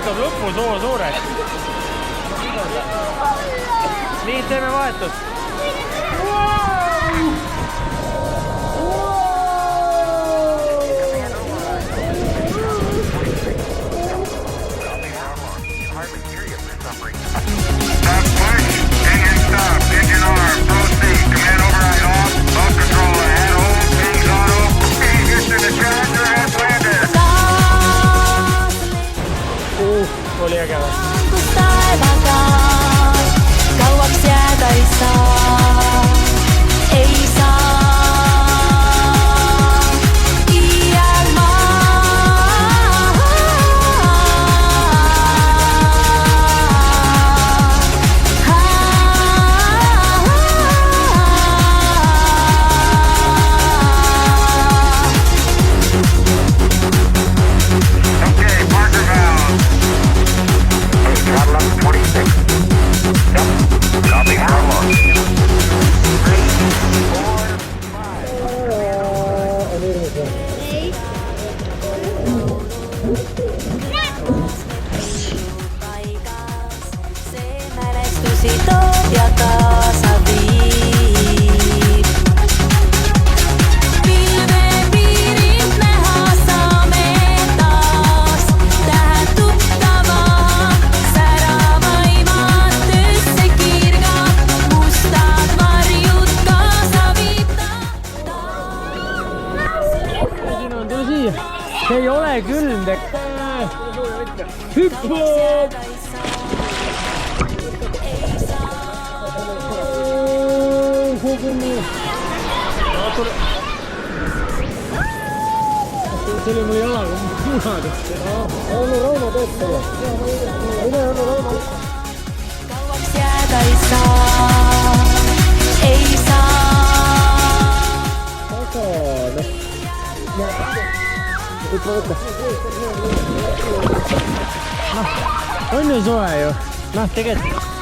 hakkab lõpus suureks. Nii, teeme vahetust. Oli äge või? Kauaks jääda ei saa, ei saa. Iial maa. Okay, Parker Valve. Throttle up to 26. Yep. Copy. How long? 3, Paigas see mälestusi toob ja kaasa viib. Pilve piirilt näha saame taas tähed tuttava säravaimatusse kirgab mustad varjud kaasa viib ta. Siin on, tule siia. See ei ole külm. Hüppab! See oli mul jalaga punane. Onu Rauno teeb selle. Mine Onu Rauno. Kauaks jääda ei saa, ei saa. On ju soe ju. Noh, tegelikult